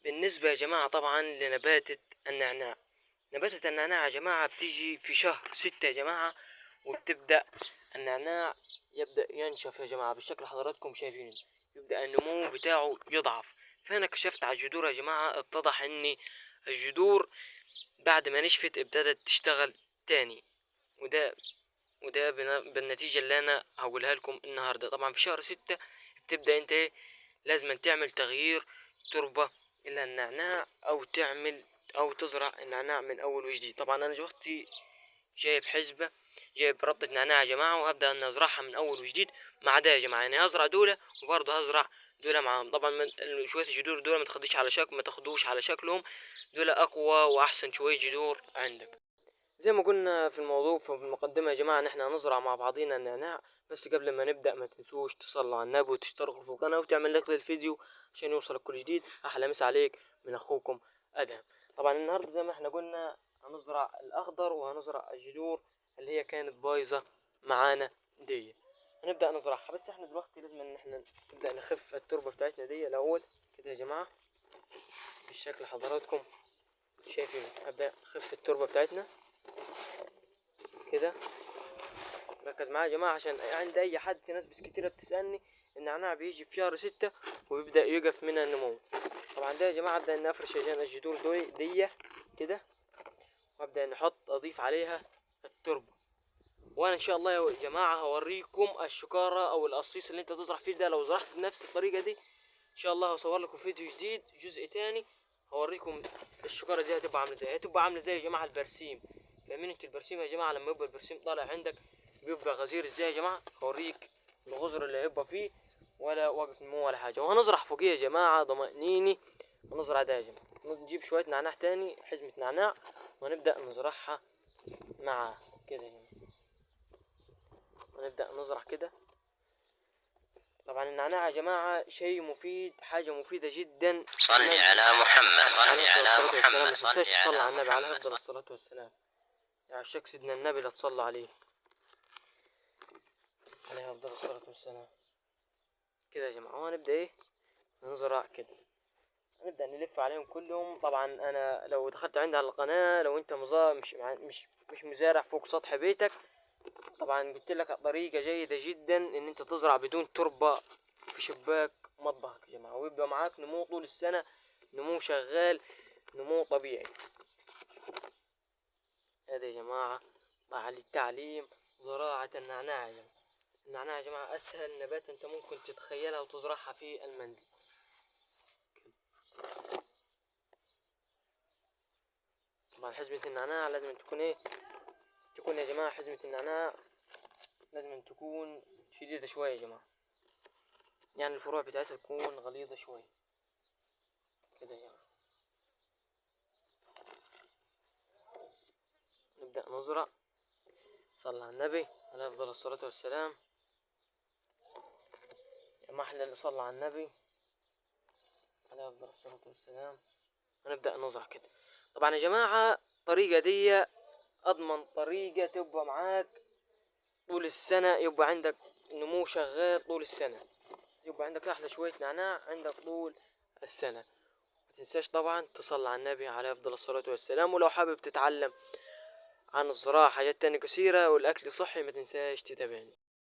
بالنسبة يا جماعة طبعا لنباتة النعناع. نباتة النعناع يا جماعة بتيجي في شهر 6 يا جماعة، وبتبدأ النعناع يبدأ ينشف يا جماعة بالشكل حضراتكم شايفين، يبدأ النمو بتاعه يضعف. فأنا كشفت على الجذور يا جماعة، اتضح ان الجذور بعد ما نشفت ابتدت تشتغل تاني. وده بالنتيجة اللي انا هقولها لكم النهاردة. طبعا في شهر 6 بتبدأ انت لازم تعمل تغيير تربة الى النعناع، او تزرع النعناع من اول وجديد. طبعا انا دلوقتي جايب حزبة، جايب ربطة نعناع يا جماعة، وهبدأ ان ازرعها من اول وجديد مع ده يا جماعة. يعني هزرع دولة وبرضه هزرع دولة معاهم. طبعا شوية الجذور دول ما تاخدوش على شكلهم، دول اقوى واحسن شوية جذور عندك. زي ما قلنا في الموضوع في المقدمة يا جماعة ان احنا هنزرع مع بعضينا النعناع. بس قبل ما نبدأ ما تنسوش تصلوا على النبي وتشتركوا في القناة وتعمل لايك للفيديو عشان يوصلك كل جديد. احلى مسا عليك من اخوكم ادهم. طبعا النهاردة زي ما احنا قلنا هنزرع الاخضر وهنزرع الجذور اللي هي كانت بايظة معانا دي، هنبدأ نزرعها. بس احنا دلوقتي لازم ان احنا نبدأ نخف التربة بتاعتنا دي الاول كده يا جماعة بالشكل حضراتكم شايفين. ابدأ نخف التربة بتاعتنا كده. ركز معايا يا جماعة عشان عند اي حد، في ناس بس كتيرة بتسألني النعناع بيجي في شهر 6 ويبدأ يقف من النمو. طبعا ده يا جماعة ابدأ ان افرش الجذور دي كده، وابدأ نحط اضيف عليها التربة. وانا ان شاء الله يا جماعة هوريكم الشكارة او القصيص اللي انت تزرع فيه ده لو زرعت بنفس الطريقة دي. ان شاء الله هصور لكم فيديو جديد جزء تاني هوريكم الشكارة دي هتبقى عاملة ازاي. هتبقى عاملة ازاي يا جماعة البرسيم. فاهمين انتوا البرسيم يا جماعة لما يبقى البرسيم طالع عندك بيبقى غزير ازاي يا جماعة. هوريك الغزر اللي هيبقى فيه ولا واقف نمو ولا حاجة. وهنزرع فوقيه يا جماعة ضمانيني، هنزرع ده يا جماعة. نجيب شوية نعناع تاني، حزمة نعناع، ونبدأ نزرعها مع كده يا جماعة. ونبدأ نزرع كده. طبعا النعناع يا جماعة شيء مفيد، حاجة مفيدة جدا. صلي على محمد، صلي على محمد، ما تنساش صلي تصلي على على النبي عليه محمد. أفضل الصلاة والسلام. يا عشاق سيدنا النبي لا تصلى عليه عليه أفضل الصلاة والسلام. كده يا جماعة وهنبدأ إيه نزرع كده، نبدأ نلف عليهم كلهم. طبعا أنا لو دخلت عندي على القناة، لو أنت مش مزارع فوق سطح بيتك، طبعا قلت لك طريقة جيدة جدا إن أنت تزرع بدون تربة في شباك مطبخك يا جماعة، ويبقى معاك نمو طول السنة، نمو شغال، نمو طبيعي. هذا يا جماعة مع التعليم زراعة النعناع يا جماعة. النعناع يا جماعة أسهل نبات أنت ممكن تتخيلها وتزرعها في المنزل. طبعا حزمة النعناع لازم تكون إيه، تكون يا جماعة حزمة النعناع لازم تكون شديدة شوية يا جماعة، يعني الفروع بتاعتها تكون غليظة شوية كده يا جماعة. نبدأ نزرع. صلى على النبي عليه أفضل الصلاة والسلام. يا محلى اللي صلى على النبي عليه أفضل الصلاة والسلام. ونبدأ نزرع كده. طبعا يا جماعة الطريقة دي أضمن طريقة تبقى معاك طول السنة، يبقى عندك نمو شغال طول السنة، يبقى عندك أحلى شوية نعناع عندك طول السنة. متنساش طبعا تصلي على النبي عليه أفضل الصلاة والسلام. ولو حابب تتعلم عن الزراعة حاجات تانية كثيرة والأكل صحي ما تنساش تتابعني.